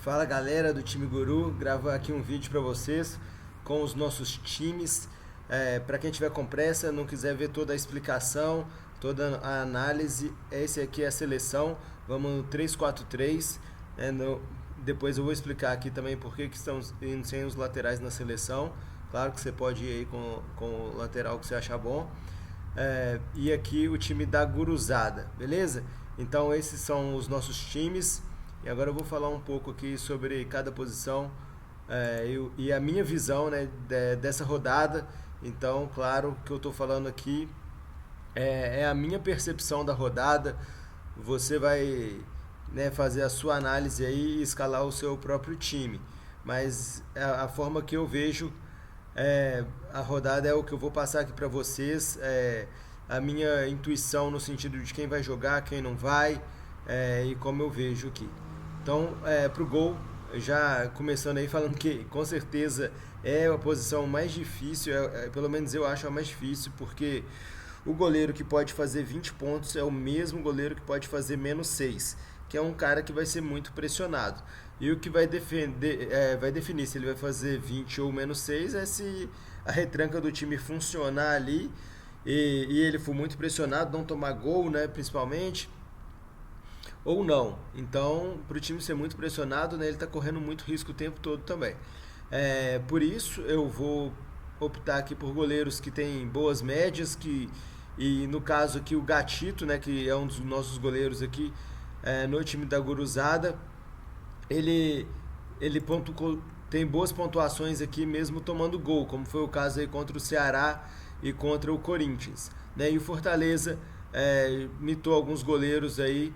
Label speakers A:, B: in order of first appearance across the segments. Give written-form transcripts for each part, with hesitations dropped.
A: Fala galera do time Guru, gravar aqui um vídeo para vocês com os nossos times. Para quem tiver com pressa, não quiser ver toda a explicação, toda a análise, esse aqui é a seleção. Vamos no 3-4-3. Depois eu vou explicar aqui também por que estamos indo sem os laterais na seleção. Claro que você pode ir aí com o lateral que você achar bom. E aqui o time da Guruzada, beleza? Então esses são os nossos times. E agora eu vou falar um pouco aqui sobre cada posição e a minha visão, né, dessa rodada. Então, claro que eu estou falando aqui é a minha percepção da rodada. Você vai, né, fazer a sua análise aí e escalar o seu próprio time. Mas a forma que eu vejo a rodada é o que eu vou passar aqui para vocês. A minha intuição no sentido de quem vai jogar, quem não vai, e como eu vejo aqui. Então, pro gol, já começando aí falando que com certeza é a posição mais difícil, pelo menos eu acho a mais difícil, porque o goleiro que pode fazer 20 pontos é o mesmo goleiro que pode fazer menos 6, que é um cara que vai ser muito pressionado. E o que vai definir se ele vai fazer 20 ou menos 6 é se a retranca do time funcionar ali e ele for muito pressionado, não tomar gol, né, principalmente, ou não. Então, para o time ser muito pressionado, né, ele está correndo muito risco o tempo todo também. Por isso, eu vou optar aqui por goleiros que têm boas médias, e no caso aqui o Gatito, né, que é um dos nossos goleiros aqui no time da Guruzada, ele tem boas pontuações aqui mesmo tomando gol, como foi o caso aí contra o Ceará e contra o Corinthians, né? E o Fortaleza mitou alguns goleiros aí,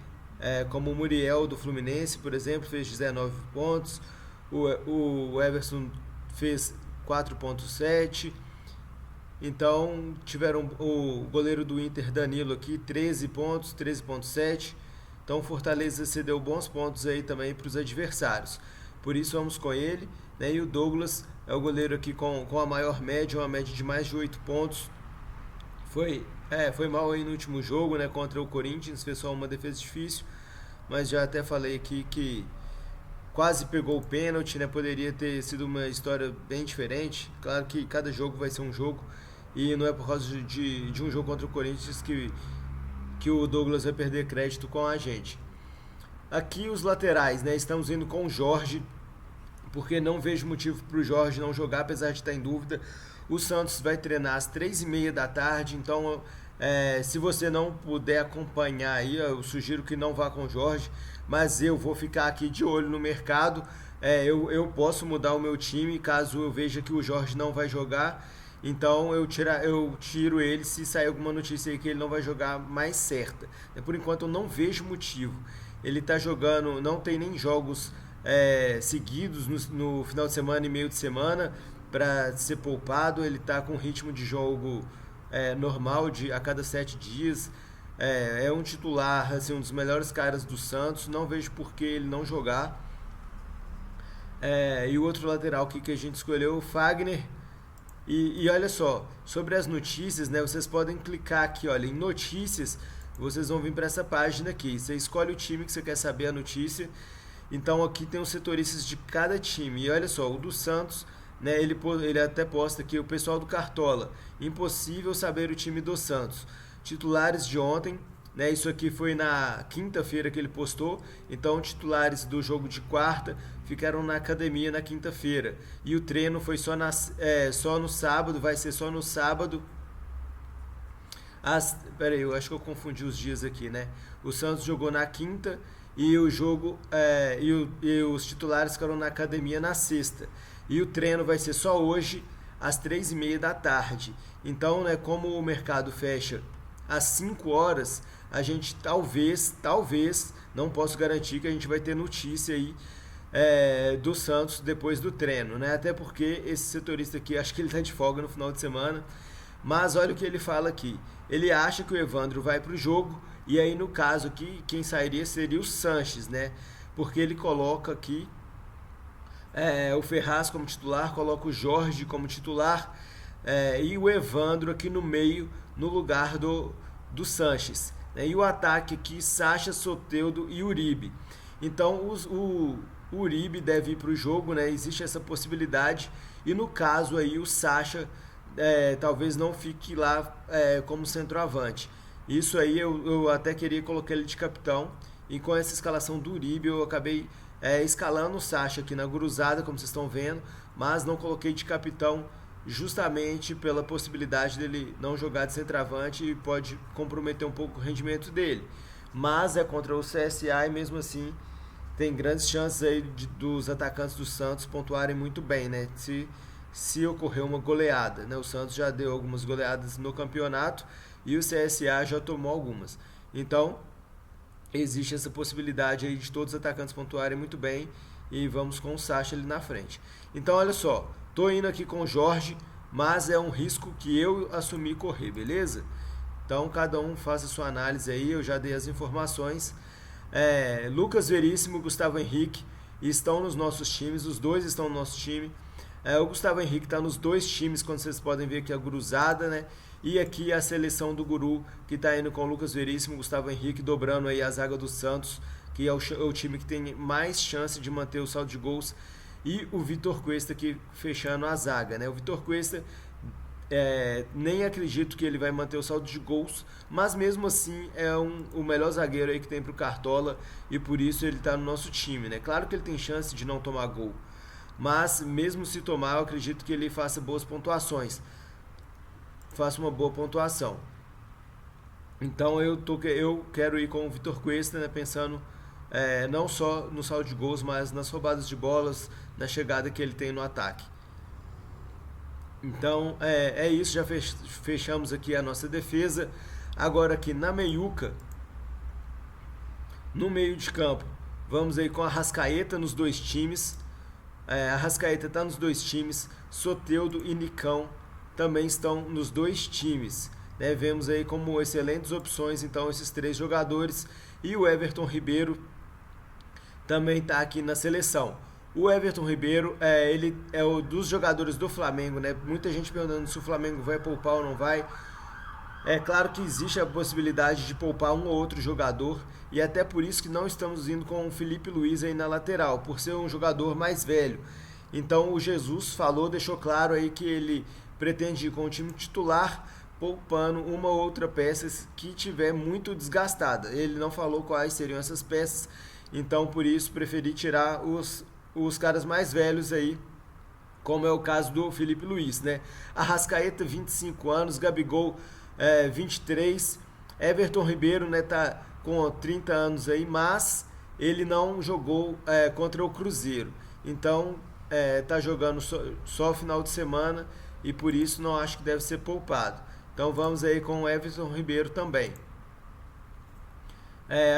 A: como o Muriel do Fluminense, por exemplo, fez 19 pontos, o Everson fez 4,7. Então tiveram o goleiro do Inter, Danilo, aqui 13 pontos, 13,7. Então o Fortaleza cedeu bons pontos aí também para os adversários, por isso vamos com ele, né? E o Douglas é o goleiro aqui com a maior média, uma média de mais de 8 pontos. Foi mal aí no último jogo, né, contra o Corinthians, fez só uma defesa difícil, mas já até falei aqui que quase pegou o pênalti, né, poderia ter sido uma história bem diferente. Claro que cada jogo vai ser um jogo, e não é por causa de um jogo contra o Corinthians que o Douglas vai perder crédito com a gente. Aqui os laterais, né, estamos indo com o Jorge, porque não vejo motivo para o Jorge não jogar, apesar de estar em dúvida. O Santos vai treinar às 3h30 da tarde, então se você não puder acompanhar aí, eu sugiro que não vá com o Jorge, mas eu vou ficar aqui de olho no mercado. Eu posso mudar o meu time caso eu veja que o Jorge não vai jogar, então eu tiro ele se sair alguma notícia aí que ele não vai jogar mais certa. Por enquanto eu não vejo motivo. Ele está jogando, não tem nem jogos seguidos no final de semana e meio de semana para ser poupado. Ele está com ritmo de jogo normal a cada 7 dias. É um titular, assim, um dos melhores caras do Santos. Não vejo por que ele não jogar. E o outro lateral que a gente escolheu, o Fagner. E olha só, sobre as notícias, né, vocês podem clicar aqui, olha, em notícias. Vocês vão vir para essa página aqui. Você escolhe o time que você quer saber a notícia. Então aqui tem os setoristas de cada time. E olha só, o do Santos, né, ele até posta aqui, o pessoal do Cartola: impossível saber o time do Santos. Titulares de ontem, né, isso aqui foi na quinta-feira que ele postou. Então titulares do jogo de quarta ficaram na academia na quinta-feira. E o treino foi só no sábado, vai ser só no sábado. Peraí, eu acho que eu confundi os dias aqui, né? O Santos jogou na quinta e o jogo e os titulares ficaram na academia na sexta. E o treino vai ser só hoje, às 3h30 da tarde. Então, né, como o mercado fecha às 5 horas, a gente talvez, não posso garantir que a gente vai ter notícia aí do Santos depois do treino, né? Até porque esse setorista aqui, acho que ele está de folga no final de semana. Mas olha o que ele fala aqui. Ele acha que o Evandro vai para o jogo, e aí no caso aqui, quem sairia seria o Sanches, né? Porque ele coloca aqui o Ferraz como titular, coloca o Jorge como titular, e o Evandro aqui no meio, no lugar do Sanches, né? E o ataque aqui, Sacha, Soteldo e Uribe. Então o Uribe deve ir para o jogo, né? Existe essa possibilidade. E no caso aí o Sacha talvez não fique lá como centroavante. Isso aí eu até queria colocar ele de capitão. E com essa escalação do Uribe eu acabei escalando o Sacha aqui na cruzada, como vocês estão vendo, mas não coloquei de capitão justamente pela possibilidade dele não jogar de centroavante e pode comprometer um pouco o rendimento dele. Mas é contra o CSA e mesmo assim tem grandes chances aí dos atacantes do Santos pontuarem muito bem, né? Se ocorrer uma goleada, né? O Santos já deu algumas goleadas no campeonato e o CSA já tomou algumas. Então, existe essa possibilidade aí de todos os atacantes pontuarem muito bem e vamos com o Sacha ali na frente. Então, olha só, tô indo aqui com o Jorge, mas é um risco que eu assumi correr, beleza? Então, cada um faça a sua análise aí, eu já dei as informações. Lucas Veríssimo e Gustavo Henrique estão nos nossos times, os dois estão no nosso time. O Gustavo Henrique está nos dois times, quando vocês podem ver aqui a guruzada, né? E aqui a seleção do Guru, que está indo com o Lucas Veríssimo e Gustavo Henrique, dobrando aí a zaga do Santos, que é o time que tem mais chance de manter o saldo de gols. E o Vitor Cuesta aqui fechando a zaga, né? O Vitor Cuesta, nem acredito que ele vai manter o saldo de gols, mas mesmo assim é o melhor zagueiro aí que tem pro Cartola e por isso ele está no nosso time, né? Claro que ele tem chance de não tomar gol, mas mesmo se tomar, eu acredito que ele faça boas pontuações, faça uma boa pontuação. Então eu quero ir com o Vitor Cuesta, né? Pensando não só no saldo de gols, mas nas roubadas de bolas, na chegada que ele tem no ataque. Então é isso, já fechamos aqui a nossa defesa. Agora aqui na meiuca, no meio de campo, vamos aí com a Arrascaeta nos dois times. A Arrascaeta está nos dois times, Soteldo e Nicão também estão nos dois times, né? Vemos aí como excelentes opções então esses três jogadores, e o Everton Ribeiro também está aqui na seleção. O Everton Ribeiro, ele é um dos jogadores do Flamengo, né? Muita gente perguntando se o Flamengo vai poupar ou não vai. É claro que existe a possibilidade de poupar um ou outro jogador, e até por isso que não estamos indo com o Felipe Luiz aí na lateral, por ser um jogador mais velho. Então o Jesus deixou claro aí que ele pretende ir com o time titular, poupando uma ou outra peça que tiver muito desgastada. Ele não falou quais seriam essas peças, então por isso preferi tirar os caras mais velhos aí, como é o caso do Felipe Luiz, né? Arrascaeta, 25 anos, Gabigol, 23, Everton Ribeiro, né, tá com 30 anos aí, mas ele não jogou contra o Cruzeiro, então tá jogando só final de semana e por isso não acho que deve ser poupado. Então vamos aí com o Everton Ribeiro também.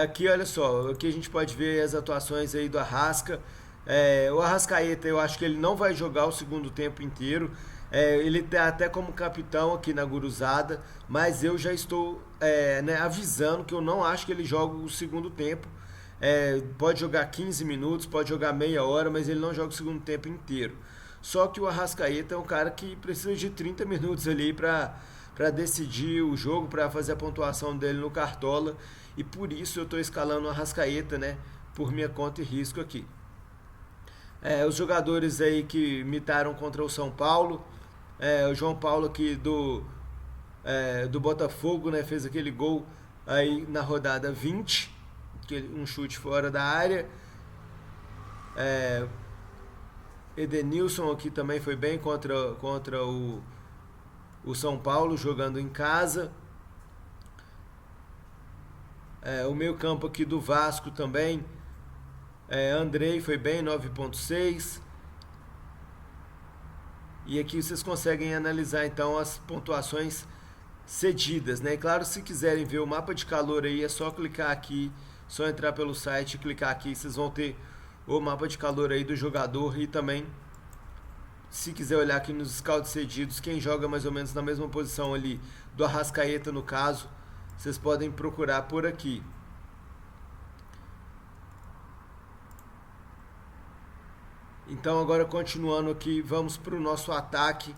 A: Aqui olha só, aqui a gente pode ver as atuações aí do Arrasca. O Arrascaeta, eu acho que ele não vai jogar o segundo tempo inteiro. Ele está até como capitão aqui na guruzada, mas eu já estou avisando que eu não acho que ele joga o segundo tempo. Pode jogar 15 minutos, pode jogar meia hora, mas ele não joga o segundo tempo inteiro. Só que o Arrascaeta é um cara que precisa de 30 minutos ali para decidir o jogo, para fazer a pontuação dele no Cartola, e por isso eu estou escalando o Arrascaeta, né, por minha conta e risco aqui. Os jogadores aí que imitaram contra o São Paulo, o João Paulo aqui do Botafogo, né, fez aquele gol aí na rodada 20, um chute fora da área. Edenilson aqui também foi bem contra o São Paulo, jogando em casa. O meio campo aqui do Vasco também, Andrei foi bem, 9.6. E aqui vocês conseguem analisar então as pontuações cedidas, né? E claro, se quiserem ver o mapa de calor aí, é só clicar aqui, só entrar pelo site e clicar aqui, vocês vão ter o mapa de calor aí do jogador. E também, se quiser olhar aqui nos scouts cedidos, quem joga mais ou menos na mesma posição ali do Arrascaeta no caso, vocês podem procurar por aqui. Então agora continuando aqui, vamos para o nosso ataque.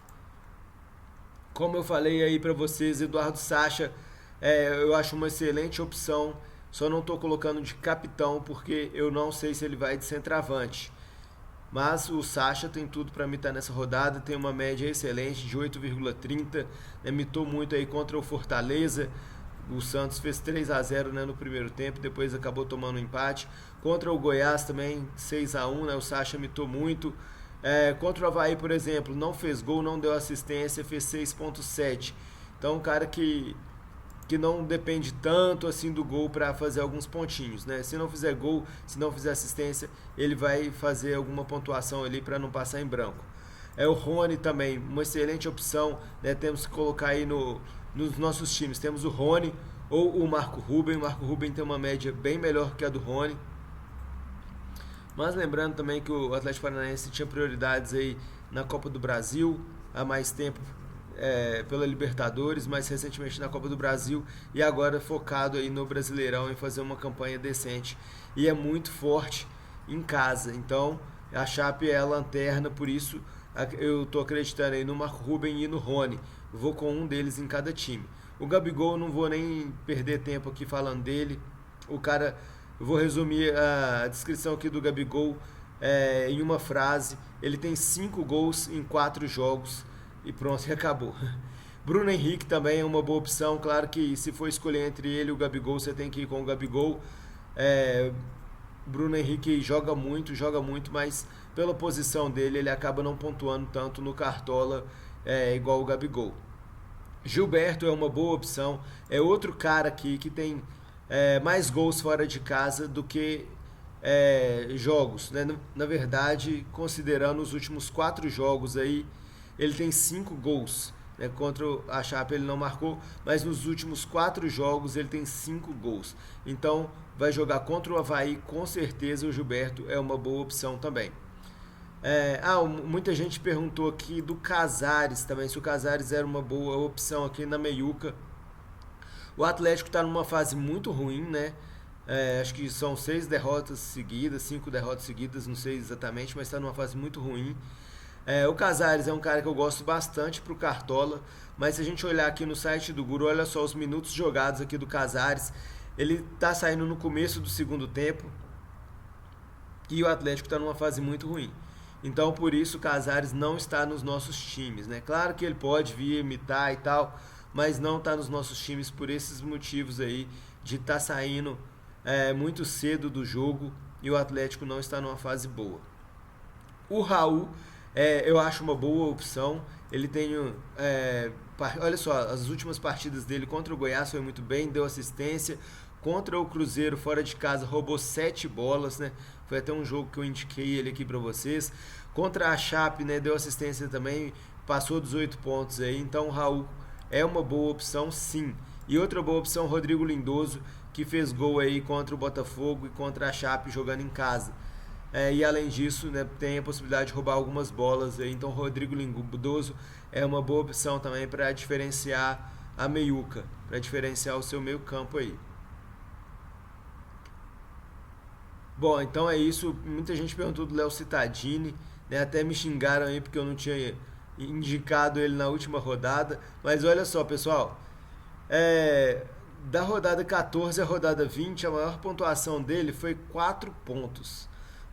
A: Como eu falei aí para vocês, Eduardo Sacha, eu acho uma excelente opção Só não estou colocando de capitão porque eu não sei se ele vai de centroavante. Mas o Sacha tem tudo para mitar nessa rodada, tem uma média excelente de 8,30, né, mitou muito aí contra o Fortaleza. O Santos fez 3-0, né, no primeiro tempo, depois acabou tomando um empate. Contra o Goiás também 6-1, né, o Sacha mitou muito. Contra o Avaí, por exemplo, não fez gol, não deu assistência, fez 6,7. Então um cara que não depende tanto assim do gol para fazer alguns pontinhos, né? Se não fizer gol, se não fizer assistência, ele vai fazer alguma pontuação ali para não passar em branco. O Rony também, uma excelente opção, né? Temos que colocar aí nos nossos times. Temos o Rony ou o Marco Ruben. O Marco Ruben tem uma média bem melhor que a do Rony. Mas lembrando também que o Atlético Paranaense tinha prioridades aí na Copa do Brasil há mais tempo, pela Libertadores, mais recentemente na Copa do Brasil, e agora focado aí no Brasileirão em fazer uma campanha decente, e é muito forte em casa. Então a Chape é a lanterna, por isso eu estou acreditando aí no Marco Ruben e no Rony. Vou com um deles em cada time. O Gabigol, não vou nem perder tempo aqui falando dele. O cara, eu vou resumir a descrição aqui do Gabigol em uma frase. Ele tem 5 gols em 4 jogos e pronto, e acabou. Bruno Henrique também é uma boa opção. Claro que se for escolher entre ele e o Gabigol, você tem que ir com o Gabigol. Bruno Henrique joga muito, mas pela posição dele ele acaba não pontuando tanto no Cartola igual o Gabigol. Gilberto é uma boa opção, é outro cara aqui que tem mais gols fora de casa do que jogos, né? Na verdade, considerando os últimos 4 jogos aí, ele tem 5 gols, né? Contra a Chape ele não marcou, mas nos últimos 4 jogos ele tem 5 gols. Então vai jogar contra o Avaí, com certeza o Gilberto é uma boa opção também. Muita gente perguntou aqui do Casares também, se o Casares era uma boa opção aqui na meiuca. O Atlético está numa fase muito ruim, né? Acho que são 6 derrotas seguidas, 5 derrotas seguidas, não sei exatamente, mas está numa fase muito ruim. O Casares é um cara que eu gosto bastante pro Cartola, mas se a gente olhar aqui no site do Guru, olha só os minutos jogados aqui do Casares. Ele tá saindo no começo do segundo tempo e o Atlético está numa fase muito ruim. Então por isso o Casares não está nos nossos times, né? Claro que ele pode vir imitar e tal, mas não está nos nossos times por esses motivos aí de estar saindo muito cedo do jogo e o Atlético não está numa fase boa. O Raul eu acho uma boa opção. Ele tem olha só, as últimas partidas dele contra o Goiás foi muito bem, deu assistência. Contra o Cruzeiro fora de casa roubou 7 bolas, né? Foi até um jogo que eu indiquei ele aqui para vocês. Contra a Chape, né, deu assistência também, passou 18 pontos aí. Então o Raul é uma boa opção, sim. E outra boa opção, Rodrigo Lindoso, que fez gol aí contra o Botafogo e contra a Chape jogando em casa. E além disso, né, tem a possibilidade de roubar algumas bolas aí. Então Rodrigo Lindoso é uma boa opção também para diferenciar a meiuca, para diferenciar o seu meio campo aí. Bom, então é isso. Muita gente perguntou do Léo Cittadini, né? Até me xingaram aí porque eu não tinha indicado ele na última rodada. Mas olha só, pessoal, da rodada 14 à rodada 20, a maior pontuação dele foi 4 pontos.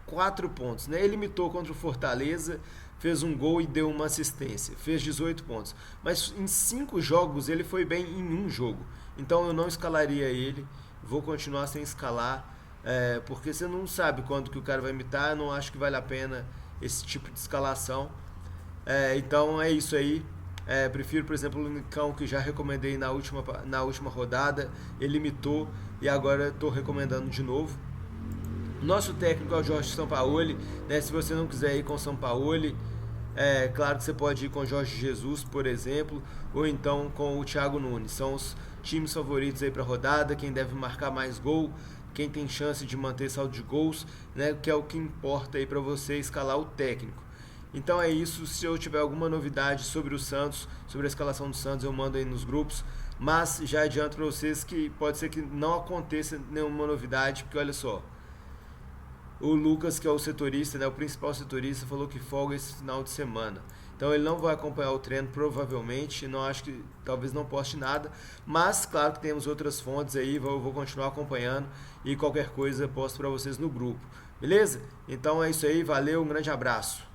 A: 4 pontos, né? Ele imitou contra o Fortaleza, fez um gol e deu uma assistência, fez 18 pontos. Mas em 5 jogos ele foi bem em um jogo. Então eu não escalaria ele, vou continuar sem escalar. Porque você não sabe quando que o cara vai imitar, não acho que vale a pena esse tipo de escalação. Então é isso aí. Prefiro, por exemplo, o Nicão, que já recomendei na última rodada, ele imitou e agora estou recomendando de novo. Nosso técnico é o Jorge Sampaoli, né? Se você não quiser ir com o Sampaoli, claro que você pode ir com o Jorge Jesus, por exemplo, ou então com o Thiago Nunes. São os times favoritos aí para a rodada, quem deve marcar mais gol, quem tem chance de manter saldo de gols, né, que é o que importa aí para você escalar o técnico. Então é isso. Se eu tiver alguma novidade sobre o Santos, sobre a escalação do Santos, eu mando aí nos grupos, mas já adianto para vocês que pode ser que não aconteça nenhuma novidade, porque olha só, o Lucas, que é o setorista, né, o principal setorista, falou que folga esse final de semana. Então ele não vai acompanhar o treino, provavelmente. Não acho que, talvez não poste nada. Mas claro que temos outras fontes aí, eu vou continuar acompanhando e qualquer coisa eu posto para vocês no grupo. Beleza? Então é isso aí, valeu, um grande abraço.